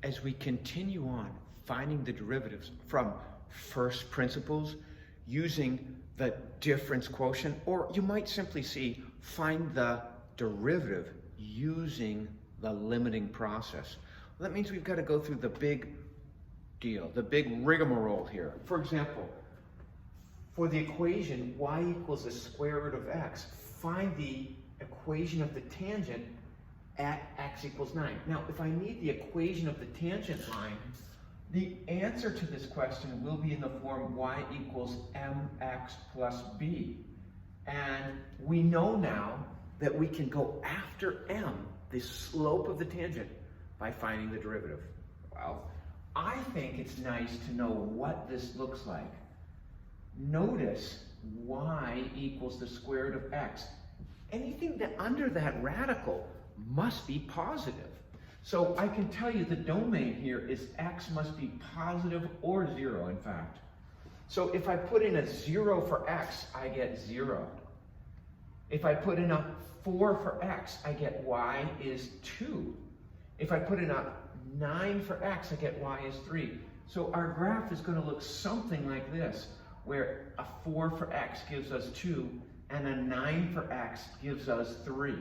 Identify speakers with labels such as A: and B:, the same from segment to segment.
A: as we continue on finding the derivatives from first principles using the difference quotient, or you might simply see find the derivative using the limiting process. Well, that means we've got to go through the big deal, the big rigmarole here. For example, for the equation y equals the square root of x, find the equation of the tangent at x equals 9. Now, if I need the equation of the tangent line, the answer to this question will be in the form y equals mx plus b. And we know now that we can go after m, the slope of the tangent, by finding the derivative. Well, I think it's nice to know what this looks like. Notice y equals the square root of x. Anything that under that radical must be positive. So I can tell you the domain here is x must be positive or 0, in fact. So if I put in a 0 for x, I get 0. If I put in a 4 for x, I get y is 2. If I put in a 9 for x, I get y is 3. So our graph is going to look something like this, where a 4 for x gives us 2, and a 9 for x gives us 3.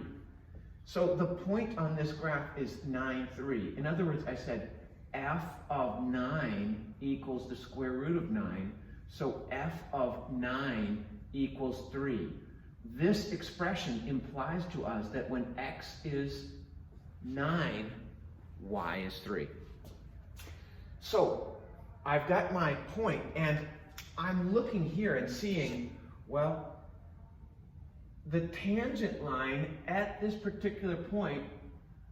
A: So the point on this graph is 9, 3. In other words, I said f of 9 equals the square root of 9, so f of 9 equals 3. This expression implies to us that when x is 9, y is 3. So I've got my point, and I'm looking here and seeing, well, the tangent line at this particular point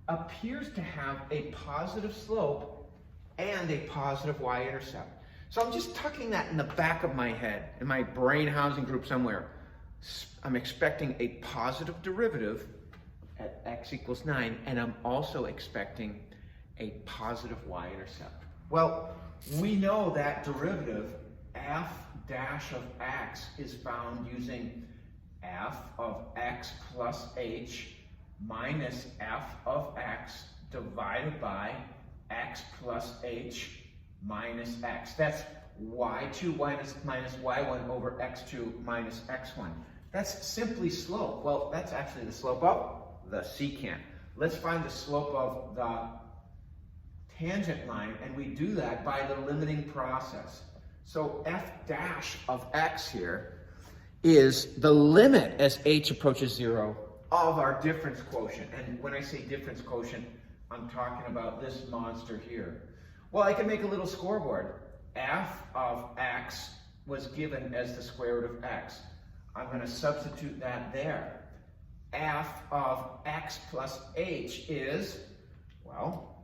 A: appears to have a positive slope and a positive y-intercept. So I'm just tucking that in the back of my head, in my brain housing group somewhere. I'm expecting a positive derivative at x equals 9, and I'm also expecting a positive y-intercept. Well, we know that derivative f dash of x is found using f of x plus h minus f of x divided by x plus h minus x. That's y2 minus y1 over x2 minus x1. That's simply slope. Well, that's actually the slope of the secant. Let's find the slope of the tangent line, and we do that by the limiting process. So f dash of x here is the limit as h approaches 0 of our difference quotient. And when I say difference quotient, I'm talking about this monster here. Well, I can make a little scoreboard. F of x was given as the square root of x. I'm going to substitute that there. F of x plus h is, well,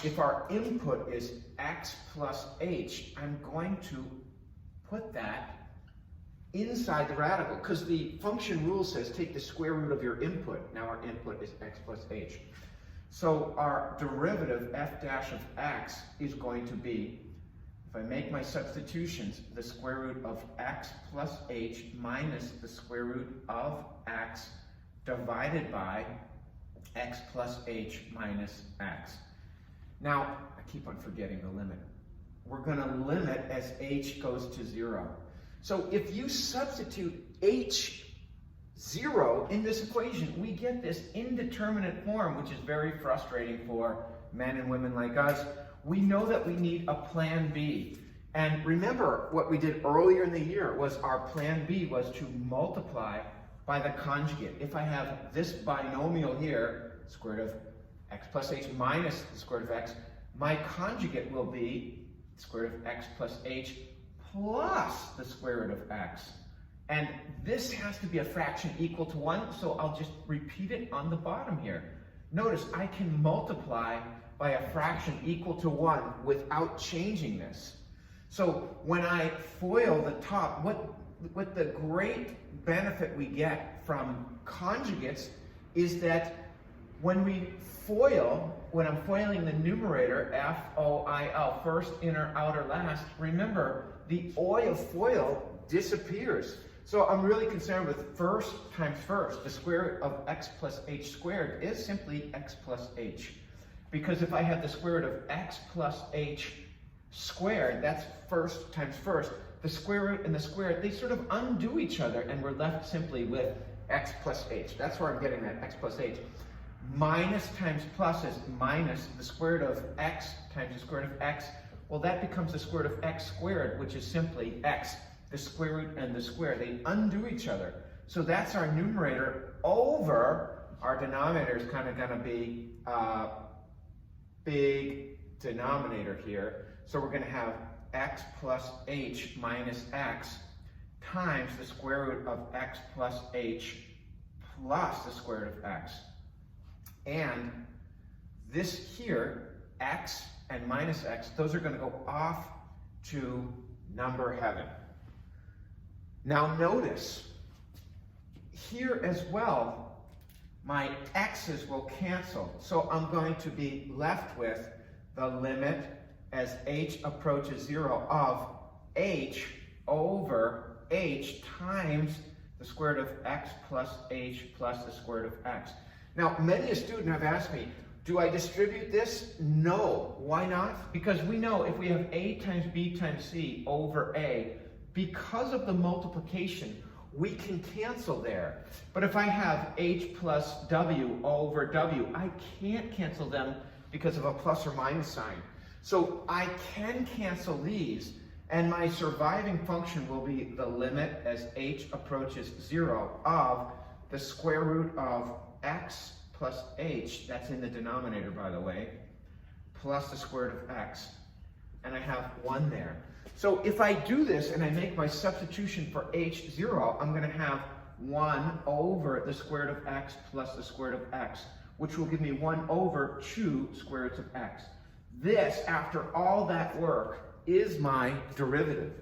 A: if our input is x plus h, I'm going to put that inside the radical, because the function rule says take the square root of your input. Now our input is x plus h. So our derivative f dash of x is going to be, if I make my substitutions, the square root of x plus h minus the square root of x divided by x plus h minus x. Now, I keep on forgetting the limit. We're going to limit as h goes to 0. So if you substitute h0 in this equation, we get this indeterminate form, which is very frustrating for men and women like us. We know that we need a plan B. And remember what we did earlier in the year was our plan B was to multiply by the conjugate. If I have this binomial here, square root of x plus h minus the square root of x, my conjugate will be square root of x plus h plus the square root of x. And this has to be a fraction equal to 1, so I'll just repeat it on the bottom here. Notice I can multiply by a fraction equal to 1 without changing this. So when I FOIL the top, what the great benefit we get from conjugates is that when we FOIL, when I'm foiling the numerator, F-O-I-L, first, inner, outer, last, remember, the OI of FOIL disappears. So I'm really concerned with first times first. The square root of x plus h squared is simply x plus h. because if I have the square root of x plus h squared, that's first times first, the square root and the square, they sort of undo each other, and we're left simply with x plus h. That's where I'm getting that, x plus h. Minus times plus is minus the square root of x times the square root of x. Well, that becomes the square root of x squared, which is simply x. The square root and the square, they undo each other. So that's our numerator over, our denominator is kind of going to be a big denominator here. So we're going to have x plus h minus x times the square root of x plus h plus the square root of x. And this here, x and minus x, those are going to go off to number heaven. Now notice, here as well, my x's will cancel. So I'm going to be left with the limit as h approaches 0 of h over h times the square root of x plus h plus the square root of x. Now, many a student have asked me, do I distribute this? No. Why not? Because we know if we have a times b times c over a, because of the multiplication, we can cancel there. But if I have h plus w over w, I can't cancel them because of a plus or minus sign. So I can cancel these, and my surviving function will be the limit as h approaches 0 of the square root of x plus h, that's in the denominator by the way, plus the square root of x, and I have 1 there. So if I do this and I make my substitution for h 0, I'm going to have 1 over the square root of x plus the square root of x, which will give me 1 over 2 square roots of x. This, after all that work, is my derivative.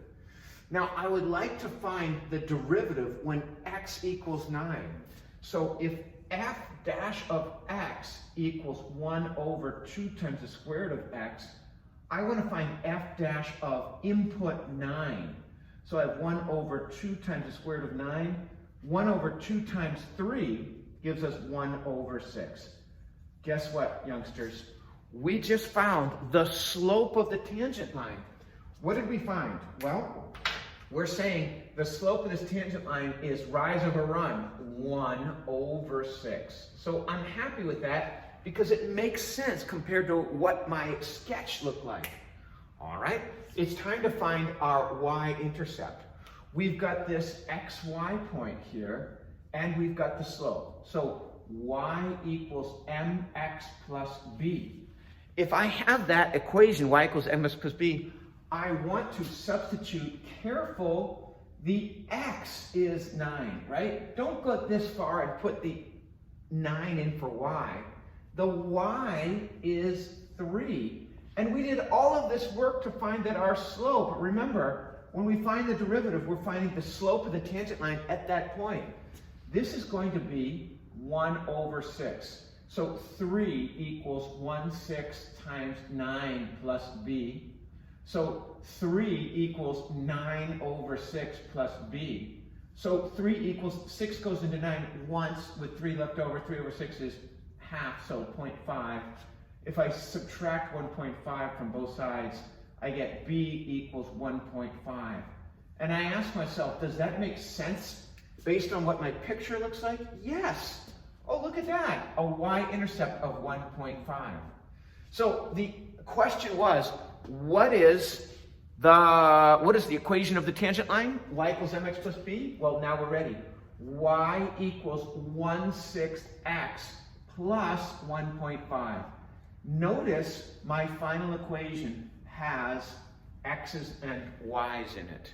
A: Now, I would like to find the derivative when x equals 9. So if f dash of x equals 1 over 2 times the square root of x, I want to find f dash of input 9. So I have 1 over 2 times the square root of 9. 1 over 2 times 3 gives us 1 over 6. Guess what, youngsters? We just found the slope of the tangent line. What did we find? Well, we're saying the slope of this tangent line is rise over run, 1 over 6. So I'm happy with that because it makes sense compared to what my sketch looked like. All right, it's time to find our y-intercept. We've got this xy point here, and we've got the slope. So y equals mx plus b. If I have that equation, y equals mx plus b, I want to substitute, careful, the x is 9, right? Don't go this far and put the 9 in for y. The y is 3. And we did all of this work to find that our slope, remember, when we find the derivative, we're finding the slope of the tangent line at that point. This is going to be 1 over 6. So 3 equals 1/6 times 9 plus b. So 3 equals 9 over 6 plus b. So 3 equals, 6 goes into 9 once with 3 left over. 3 over 6 is half, so 0.5. If I subtract 1.5 from both sides, I get b equals 1.5. And I ask myself, does that make sense based on what my picture looks like? Yes. Oh, look at that, a y-intercept of 1.5. So the question was, what is the equation of the tangent line? Y equals mx plus b? Well, now we're ready. Y equals 1/6 x plus 1.5. Notice my final equation has x's and y's in it.